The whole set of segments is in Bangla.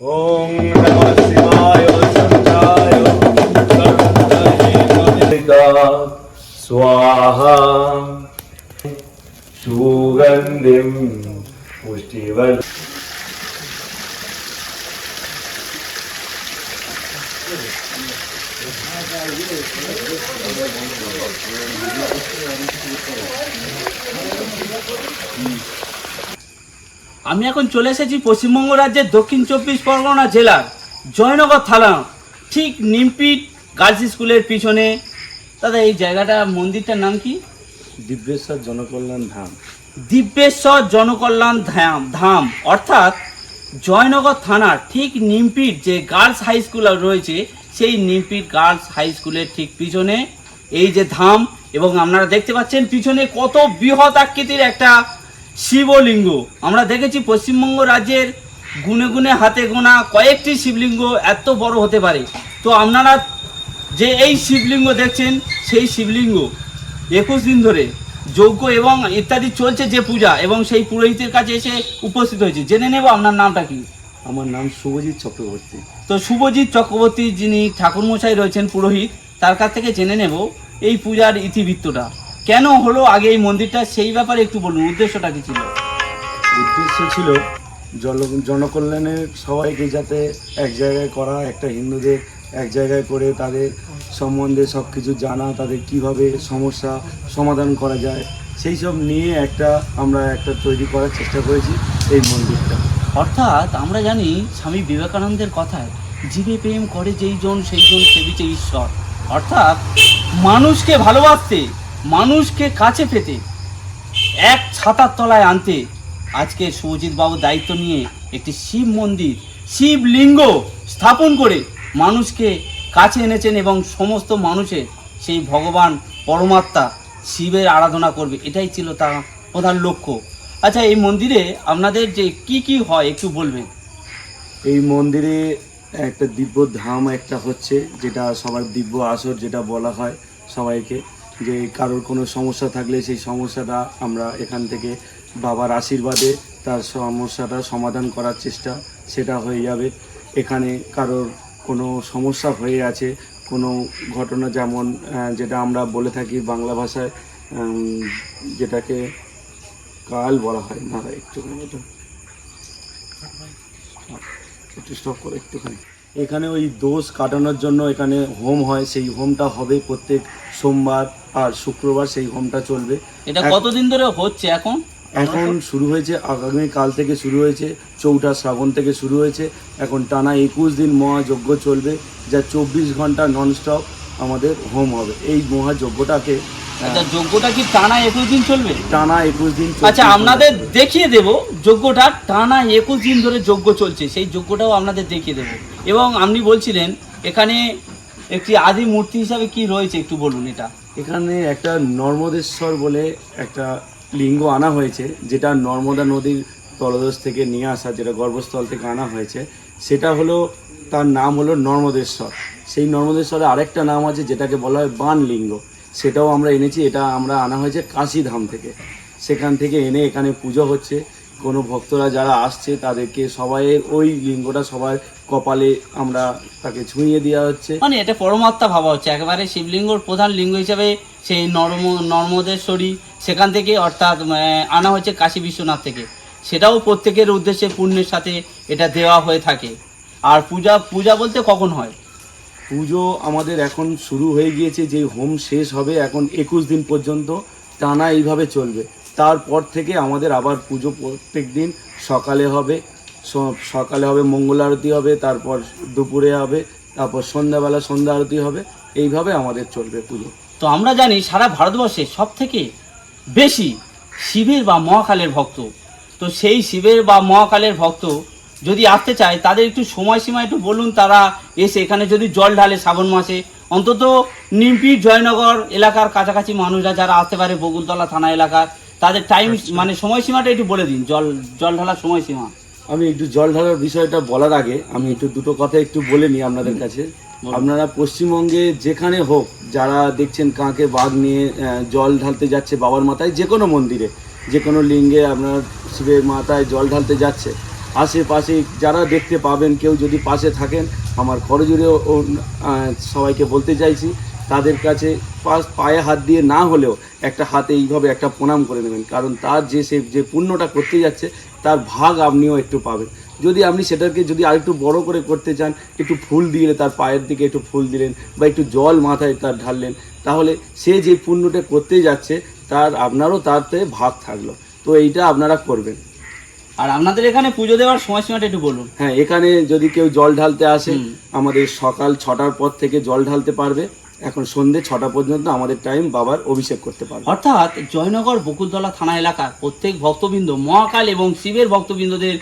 ओम नमः शिवाय संचाय स्वाहा सुगंधिं पुष्टिवर्धनम्। আমি এখন চলে এসেছি পশ্চিমবঙ্গ রাজ্যের দক্ষিণ 24 পরগনা জেলার জয়নগর থানা, ঠিক নিমপিট গার্লস স্কুলের পিছনে। দাদা, এই জায়গাটা, মন্দিরটার নাম কি? দিব্যেশ্বর জনকল্যাণ ধাম। দিব্যেশ্বর জনকল্যাণ ধাম অর্থাৎ জয়নগর থানার ঠিক নিমপিট যে গার্লস হাই স্কুল রয়েছে, সেই নিমপিট গার্লস হাই স্কুলের ঠিক পিছনে এই যে ধাম। এবং আপনারা দেখতে পাচ্ছেন পিছনে কত বৃহৎ আকৃতির একটা শিবলিঙ্গ। আমরা দেখেছি পশ্চিমবঙ্গ রাজ্যের গুনে গুনে হাতে গোনা কয়েকটি শিবলিঙ্গ এত বড় হতে পারে। তো আপনারা যে এই শিবলিঙ্গ দেখছেন, সেই শিবলিঙ্গ 21 দিন ধরে যজ্ঞ এবং ইত্যাদি চলছে যে পূজা, এবং সেই পুরোহিতের কাছে এসে উপস্থিত হয়েছে। জেনে নেব আপনার নামটা কি? আমার নাম শুভজিৎ চক্রবর্তী। তো শুভজিৎ চক্রবর্তী যিনি ঠাকুরমশাই রয়েছেন পুরোহিত, তার কাছ থেকে জেনে নেব এই পূজার ইতিবৃত্তটা কেন হলো, আগে এই মন্দিরটা, সেই ব্যাপারে একটু বলুন, উদ্দেশ্যটা কি ছিল? উদ্দেশ্য ছিল জনকল্যাণের সবাইকে যাতে এক জায়গায় করা, একটা হিন্দুদের এক জায়গায় করে তাদের সম্বন্ধে সব কিছু জানা, তাদের কিভাবে সমস্যা সমাধান করা যায়, সেই সব নিয়ে আমরা একটা তৈরি করার চেষ্টা করেছি এই মন্দিরটা। অর্থাৎ আমরা জানি স্বামী বিবেকানন্দের কথায়, জীবে প্রেম করে যেই জন সেই জন সেবিছে ঈশ্বর। অর্থাৎ মানুষকে ভালোবাসতে, মানুষকে কাছে পেতে, এক ছাতার তলায় আনতে আজকে সুজিত বাবু দায়িত্ব নিয়ে একটি শিব মন্দির, শিবলিঙ্গ স্থাপন করে মানুষকে কাছে এনেছেন, এবং সমস্ত মানুষের সেই ভগবান পরমাত্মা শিবের আরাধনা করবে, এটাই ছিল তার প্রধান লক্ষ্য। আচ্ছা, এই মন্দিরে আপনাদের যে কি কি হয় একটু বলবেন? এই মন্দিরে একটা দিব্য ধাম একটা হচ্ছে, যেটা সবার দিব্য আসর যেটা বলা হয় সবাইকে, যে কারোর কোনো সমস্যা থাকলে সেই সমস্যাটা আমরা এখান থেকে বাবার আশীর্বাদে তার সমস্যাটা সমাধান করার চেষ্টা সেটা হয়ে যাবে। এখানে কারোর কোনো সমস্যা হয়ে আছে, কোনো ঘটনা, যেমন যেটা আমরা বলে থাকি বাংলা ভাষায় যেটাকে কাল বলা হয়, না একটু স্টপ করে একটুখানি। এখানে ওই দোষ কাটানোর জন্য এখানে হোম হয়, সেই হোমটা হবে প্রত্যেক সোমবার আর শুক্রবার, সেই হোমটা চলবে। এটা কতদিন ধরে হচ্ছে? এখন শুরু হয়েছে, আগামী কাল থেকে শুরু হয়েছে, 4 শ্রাবণ থেকে শুরু হয়েছে। এখন টানা 21 দিন মহাযজ্ঞ চলবে, যা 24 ঘন্টা ননস্টপ আমাদের হোম হবে। এই মহাযজ্ঞটাকে, আচ্ছা, যজ্ঞটা কি টানা 21 দিন চলবে? টানা 21 দিন। আচ্ছা, আপনাদের দেখিয়ে দেব যজ্ঞটা টানা 21 দিন ধরে যজ্ঞ চলছে, সেই যজ্ঞটাও আপনাদের দেখিয়ে দেব। এবং আপনি বলছিলেন এখানে একটি আদি মূর্তি হিসাবে কি রয়েছে, একটু বলুন এটা। এখানে একটা নর্মদেশ্বর বলে একটা লিঙ্গ আনা হয়েছে, যেটা নর্মদা নদীর তলদেশ থেকে নিয়ে আসা, যেটা গর্ভস্থল থেকে আনা হয়েছে, সেটা হলো, তার নাম হলো নর্মদেশ্বর। সেই নর্মদেশ্বরে আরেকটা নাম আছে যেটাকে বলা হয় বান লিঙ্গ, সেটাও আমরা এনেছি। এটা আমরা আনা হয়েছে কাশীধাম থেকে, সেখান থেকে এনে এখানে পুজো হচ্ছে। কোনো ভক্তরা যারা আসছে তাদেরকে সবাইয়ের ওই লিঙ্গটা সবার কপালে আমরা তাকে ছুঁয়ে দেওয়া হচ্ছে, মানে এটা পরমাত্মা ভাবা হচ্ছে। একেবারে শিবলিঙ্গর প্রধান লিঙ্গ হিসাবে সেই নর্মদেশ্বরী সেখান থেকে, অর্থাৎ আনা হচ্ছে কাশী বিশ্বনাথ থেকে, সেটাও প্রত্যেকের উদ্দেশ্যে পুণ্যের সাথে এটা দেওয়া হয়ে থাকে। আর পূজা বলতে কখন হয়? পুজো আমাদের এখন শুরু হয়ে গিয়েছে, যে হোম শেষ হবে এখন 21 দিন পর্যন্ত টানা এইভাবে চলবে। তারপর থেকে আমাদের আবার পুজো প্রত্যেক দিন সকালে হবে, মঙ্গল আরতি হবে, তারপর দুপুরে হবে, তারপর সন্ধ্যাবেলা সন্ধ্যা আরতি হবে। এইভাবে আমাদের চলবে পুজো। তো আমরা জানি সারা ভারতবর্ষে সব থেকে বেশি শিবের বা মহাকালের ভক্ত। তো সেই শিবের বা মহাকালের ভক্ত যদি আসতে চায়, তাদের একটু সময়সীমা একটু বলুন। তারা এসে এখানে যদি জল ঢালে শ্রাবণ মাসে, অন্তত নিমপিট জয়নগর এলাকার কাছাকাছি মানুষরা যারা আসতে পারে, বকুলতলা থানা এলাকার, তাদের টাইম মানে সময়সীমাটা একটু বলে দিন, জল ঢালার সময়সীমা। আমি একটু জল ঢালার বিষয়টা বলার আগে আমি দুটো কথা একটু বলে নিই আপনাদের কাছে। আপনারা পশ্চিমবঙ্গে যেখানে হোক, যারা দেখছেন কাঁকে বাঘ নিয়ে জল ঢালতে যাচ্ছে বাবার মাথায়, যে কোনো মন্দিরে, যে কোনো লিঙ্গে আপনার শিবের মাথায় জল ঢালতে যাচ্ছে, আশেপাশে যারা দেখতে পাবেন, কেউ যদি পাশে থাকেন, আমার করজোড়ে সবাইকে বলতে চাইছি, তাদের কাছে পায়ে হাত দিয়ে না হলেও একটা হাতে এইভাবে একটা প্রণাম করে নেবেন, কারণ তার সে যে পুণ্যটা করতে যাচ্ছে তার ভাগ আপনিও একটু পাবেন। যদি আপনি সেটাকে যদি আরেকটু বড় করে করতে চান, একটু ফুল দিলে তার পায়ের দিকে একটু ফুল দিলেন বা একটু জল মাথায় তার ঢাললেন, তাহলে সে যে পুণ্যটা করতে যাচ্ছে তার আপনারও তাতে ভাগ থাকলো। তো এইটা আপনারা করবেন। আর আপনাদের এখানে পুজো দেওয়ার সময়সীমাটা একটু বলুন। হ্যাঁ, এখানে যদি কেউ জল ঢালতে আসে, আমাদের সকাল 6টার পর থেকে জল ঢালতে পারবে, এখন সন্ধ্যে 6টা পর্যন্ত আমাদের টাইম বাবার অভিষেক করতে পারবে। অর্থাৎ জয়নগর বকুলতলা থানা এলাকার প্রত্যেক ভক্তবৃন্দ, মহাকাল এবং শিবের ভক্তবৃন্দদের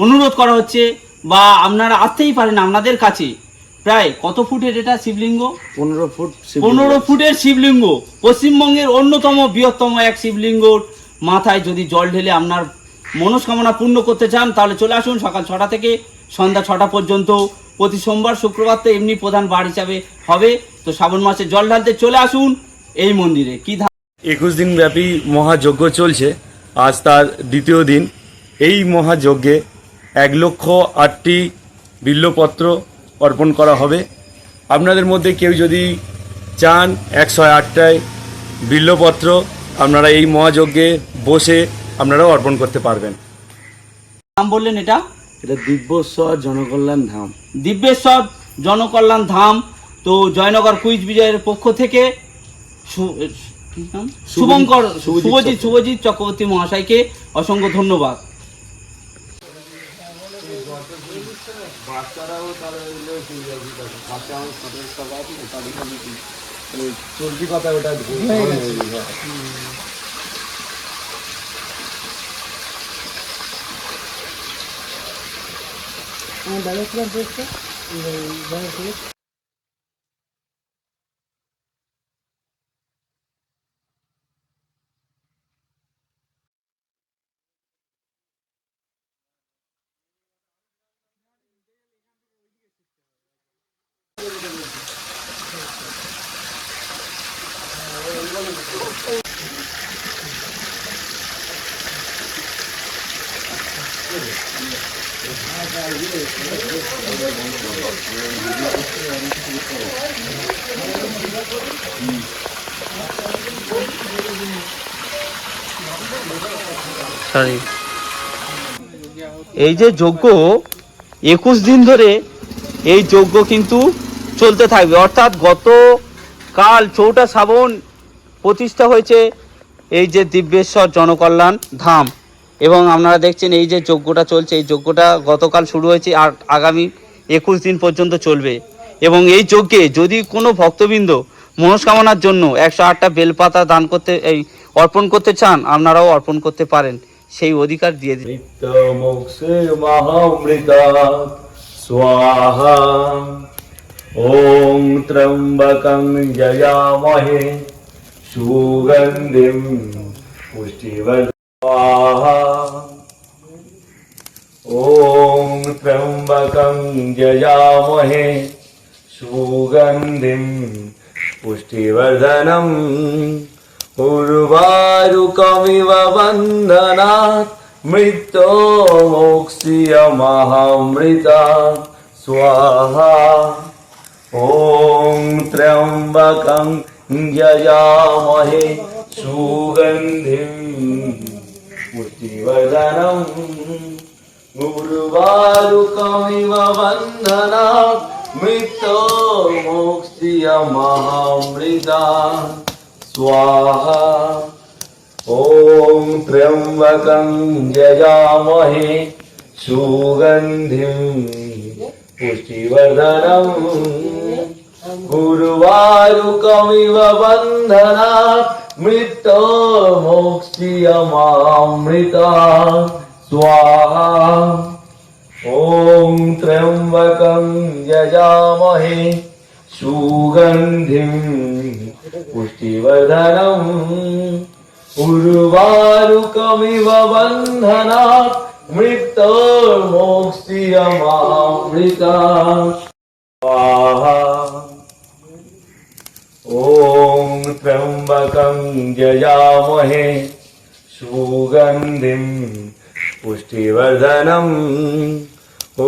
অনুরোধ করা হচ্ছে, বা আপনারা আসতেই পারেন আপনাদের কাছে। প্রায় কত ফুটের এটা শিবলিঙ্গ? 15 ফুট 15 ফুটের শিবলিঙ্গ, পশ্চিমবঙ্গের অন্যতম বৃহত্তম এক শিবলিঙ্গর মাথায় যদি জল ঢেলে আপনার মনস্কামনা পূর্ণ করতে চান, তাহলে চলে আসুন সকাল 6টা থেকে সন্ধ্যা 6টা পর্যন্ত। প্রতি সোমবার শুক্রবার তো এমনি প্রধান বার হিসাবে হবে, তো শ্রাবণ মাসে জল ঢালতে চলে আসুন এই মন্দিরে। কি 21 দিন ব্যাপী মহাযজ্ঞ চলছে, আজ তার দ্বিতীয় দিন। এই মহাযজ্ঞে 1,08,000টি বিল্বপত্র অর্পণ করা হবে। আপনাদের মধ্যে কেউ যদি চান 108টায় বিল্বপত্র আপনারা এই মহাযজ্ঞে বসে আপনারাও অর্পণ করতে পারবেন। নাম বললেন? এটা দিব্যেশ্বর জনকল্যাণ ধাম। দিব্যেশ্বর জনকল্যাণ ধাম। তো জয়নগর কুইজ বিজয়ের পক্ষ থেকে শুভজিৎ চক্রবর্তী মহাশয়কে অসংখ্য ধন্যবাদ। চলতি কথা ওটা এই যে যজ্ঞ 21 দিন ধরে এই যজ্ঞ কিন্তু চলতে থাকবে। অর্থাৎ গতকাল 4টা শ্রাবণ প্রতিষ্ঠা হয়েছে এই যে দিব্যেশ্বর জনকল্যাণ ধাম, এবং আপনারা দেখছেন এই যে যজ্ঞটা চলছে, এই যজ্ঞটা গতকাল শুরু হয়েছে আর আগামী 21 দিন পর্যন্ত চলবে। এবং এই যজ্ঞে যদি কোনো ভক্তবৃন্দ মনস্কামনার জন্য 108টা বেলপাতা দান করতে অর্পণ করতে চান, আপনারাও অর্পণ করতে পারেন, সেই অধিকার দিয়ে দিন। নিত্য মোক্ষে মহামৃতা স্বাহা। ওং ত্র্যম্বকং যজামহে সুগন্ধিম পুষ্টিবর্ধনম। ওং ত্র্যম্বকং যজামহে সুগন্ধিম পুষ্টিবর্ধনম। উর্বারুকমিব বন্ধনাৎ মৃত্যুমোক্ষ্যমহামৃতা স্বাহা। ওং ত্র্যম্বকং যজামহে সুগন্ধিম পুষ্টিবর্ধনম। উর্বারুকমিব বন্ধনাৎ মৃত্যুমোক্ষ্যমহামৃতা स्वाहा। ओम त्र्यंबकं यजामहे सुगंधिं पुष्टिवर्धनम्। उर्वारुकमिव बन्धनात् मृत्युर्मोक्ष्यमामृता स्वाहा। ओम त्र्यंबकं यजामहे सुगंधिं पुष्टिवर्धनम्। उर्वारुकमिव बन्धनात् मृत्युर्मोक्ष्यमामृता स्वाहा। ओम त्र्यंबकं यजामहे सुगंधिं पुष्टिवर्धनम्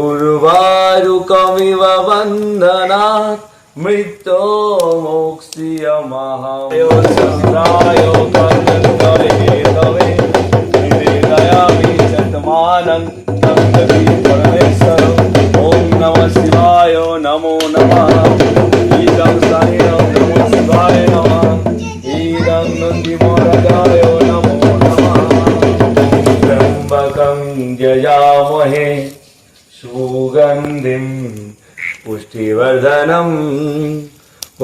उर्वारुकमिव बन्धनात् मृत्योर्मुक्षीयमामृताय सदाय कर्णन्तवे निवेदयामि शतमानं नन्दति परमेश्वर ॐ नमः शिवाय नमो नमः ईदं साईं नमो शिवाय नमः ईदं नन्दिमहाराजाय नमो नमः त्र्यम्बकं यजामहे सुगन्धिं पुष्टिवर्धनम्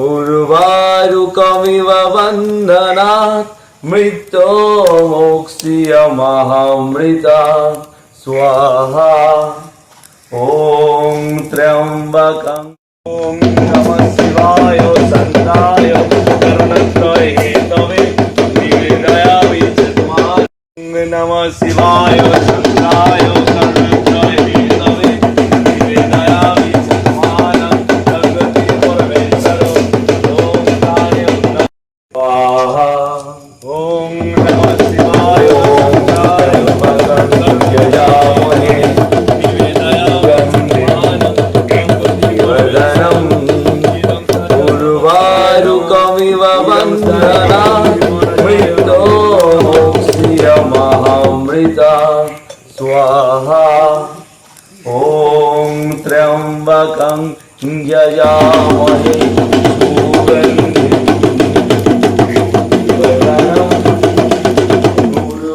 उर्वारुकमिव बन्धनात् मृत्योर्मुक्षीयमामृता स्वाहा ॐ त्र्यम्बकम् ॐ नमः शिवाय सन्ताय कर्णत्रय हेतवे निवेदयामि शतमानं नमः शिवाय सन्ताय कर्णत्रय हेतवे निवेदयामि शतमानं जगति परमेश्वर ॐ कार्यं स्वाहा ॐ नमः शिवाय सन्ताय कर्णत्रय यजामहे उर्वारुकमिव बन्धनात् मृत्योर्मुक्षीयमामृता स्वाहा ॐ त्र्यम्बकं यजामहे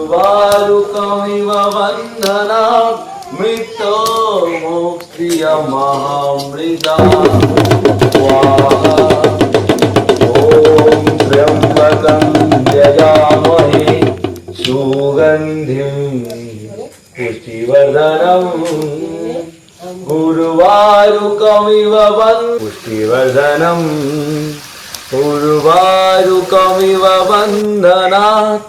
उर्वारुकमिव बन्धनात् मृत्योर्मुक्षीयमामृता स्वाहा ॐ त्र्यम्बकं यजामहे सुगन्धिं पुष्टिवर्धनम् उर्वारुकमिव पुष्टिवर्धनम् उर्वारुकमिव बन्धनात्